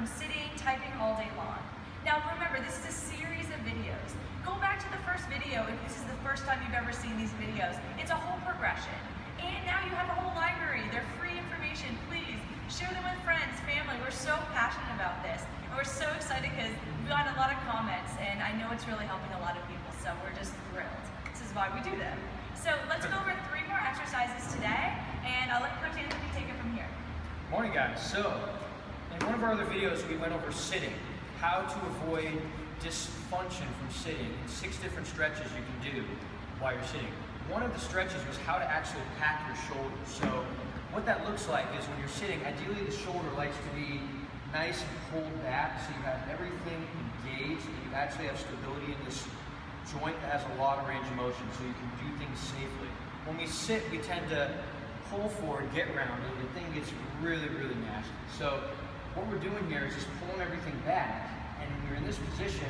from sitting, typing all day long. Now remember, this is a series of videos. Go back to the first video if this is the first time you've ever seen these videos. It's a whole progression. And now you have a whole library. They're free information. Please share them with friends, family. We're so passionate about this. And we're so excited because we've gotten a lot of comments and I know it's really helping a lot of people. So we're just thrilled. This is why we do them. So let's go over 3 more exercises today and I'll let Coach Anthony take it from here. Morning guys. So in one of our other videos we went over sitting, how to avoid dysfunction from sitting, and 6 different stretches you can do while you're sitting. One of the stretches was how to actually pack your shoulders. So what that looks like is when you're sitting, ideally the shoulder likes to be nice and pulled back so you have everything engaged and you actually have stability in this joint that has a lot of range of motion so you can do things safely. When we sit, we tend to pull forward, get rounded, and the thing gets really, really nasty. So what we're doing here is just pulling everything back, and when you're in this position,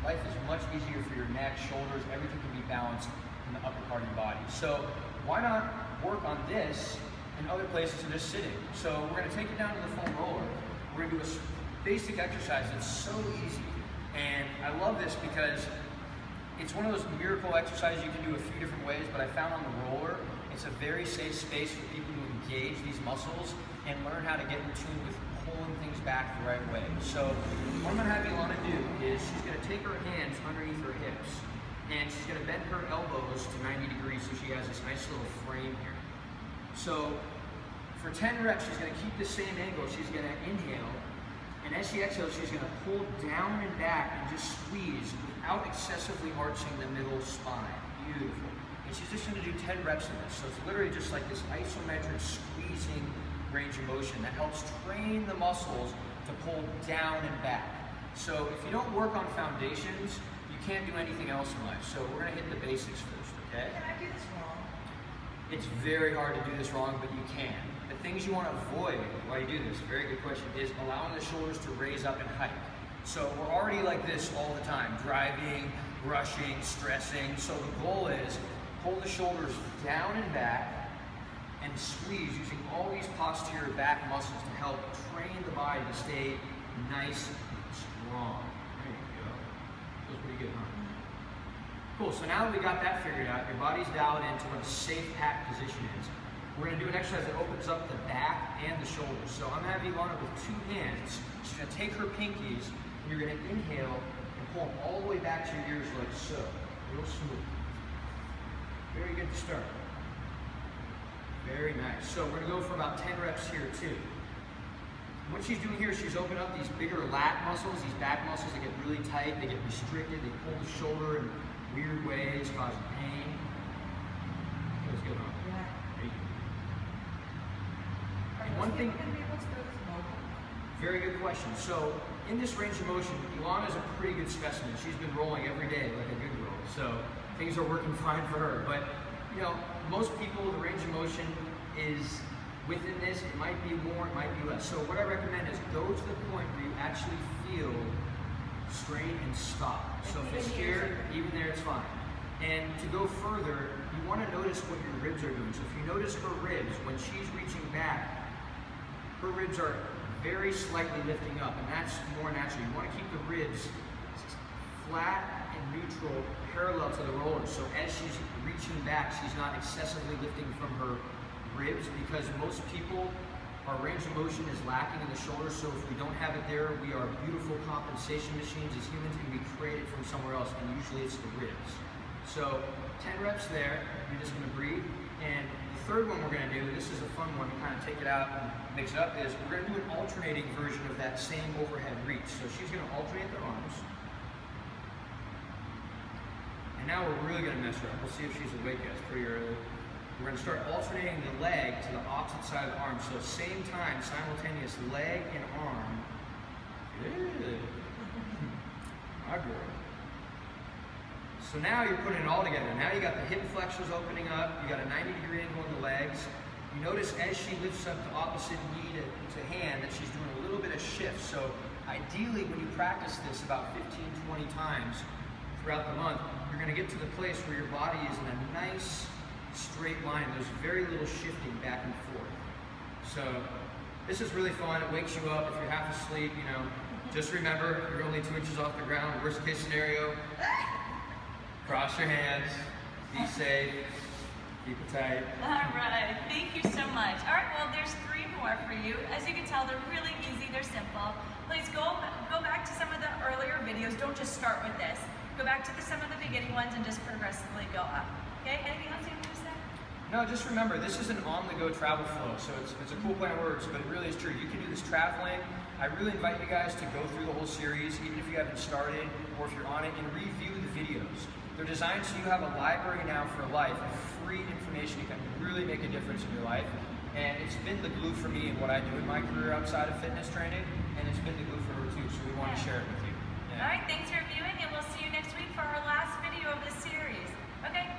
life is much easier for your neck, shoulders, everything can be balanced in the upper part of your body. So why not work on this in other places than just sitting? So we're going to take it down to the foam roller. We're going to do a basic exercise that's so easy, and I love this because it's one of those miracle exercises you can do a few different ways, but I found on the roller, it's a very safe space for people to engage these muscles and learn how to get in tune with pulling things back the right way. So what I'm going to have Elana do is she's going to take her hands underneath her hips and she's going to bend her elbows to 90 degrees so she has this nice little frame here. So for 10 reps, she's going to keep the same angle. She's going to inhale, and as she exhales, she's going to pull down and back and just squeeze without excessively arching the middle spine. Beautiful. And she's just going to do 10 reps of this. So it's literally just like this isometric squeezing range of motion that helps train the muscles to pull down and back. So if you don't work on foundations, you can't do anything else in life. So we're going to hit the basics first, okay? Can I do this wrong? It's very hard to do this wrong, but you can. The things you want to avoid while you do this, very good question, is allowing the shoulders to raise up and hike. So we're already like this all the time, driving, rushing, stressing. So the goal is pull the shoulders down and back and squeeze using all these posterior back muscles to help train the body to stay nice and strong. There you go. Feels pretty good, huh? Cool, so now that we got that figured out, your body's dialed into what a safe pack position is. We're going to do an exercise that opens up the back and the shoulders. So I'm going to have Elana with 2 hands. She's going to take her pinkies, and you're going to inhale and pull them all the way back to your ears like so. Real smooth. Very good to start. Very nice. So we're going to go for about 10 reps here too. What she's doing here is she's opening up these bigger lat muscles, these back muscles that get really tight, they get restricted, they pull the shoulder in weird ways, causing pain. Feels good, huh? Yeah. There you go. Are One thing, going to be able to go this mobile? very good question. So in this range of motion, Elana's a pretty good specimen. She's been rolling every day like a good girl. So things are working fine for her. But you know, most people, the range of motion is within this. It might be more, it might be less. So what I recommend is go to the point where you actually feel strain and stop. So if it's here, even there, it's fine. And to go further, you want to notice what your ribs are doing. So if you notice her ribs, when she's reaching back, her ribs are very slightly lifting up, and that's more natural. You want to keep the ribs flat and neutral, parallel to the roller. So as she's reaching back, she's not excessively lifting from her ribs, because most people, our range of motion is lacking in the shoulders. So if we don't have it there, we are beautiful compensation machines as humans, and we create it from somewhere else, and usually it's the ribs. So 10 reps there, you're just going to breathe. And the third one we're going to do, this is a fun one to kind of take it out and mix it up, is we're going to do an alternating version of that same overhead reach. So she's going to alternate the arms. And now we're really going to mess her up. We'll see if she's awake yet. It's pretty early. We're going to start alternating the leg to the opposite side of the arm. So same time, simultaneous leg and arm. Good. My girl. So now you're putting it all together. Now you got the hip flexors opening up. You got a 90-degree angle in the legs. You notice as she lifts up the opposite knee to hand that she's doing a little bit of shift. So ideally, when you practice this about 15, 20 times throughout the month, you're going to get to the place where your body is in a nice straight line. There's very little shifting back and forth. So This is really fun. It wakes you up. If you're half asleep, you know, just remember you're only 2 inches off the ground. Worst case scenario, cross your hands, be safe, keep it tight. All right, thank you so much. All right, well, there's 3 more for you. As you can tell, they're really easy, they're simple. Please go back to some of the earlier videos. Don't just start with this. Go back to some of the beginning ones and just progressively go up. Okay, anything else you want to say? No, just remember, this is an on-the-go travel flow, so it's a cool play on words, but it really is true. You can do this traveling. I really invite you guys to go through the whole series, even if you haven't started, or if you're on it, and review the videos. They're designed so you have a library now for life of free information that can really make a difference in your life. And it's been the glue for me in what I do in my career outside of fitness training, and it's been the glue for her too, so we want to share it with you. Yeah. All right, thanks for viewing, and we'll see you next week for our last video of this series. Okay.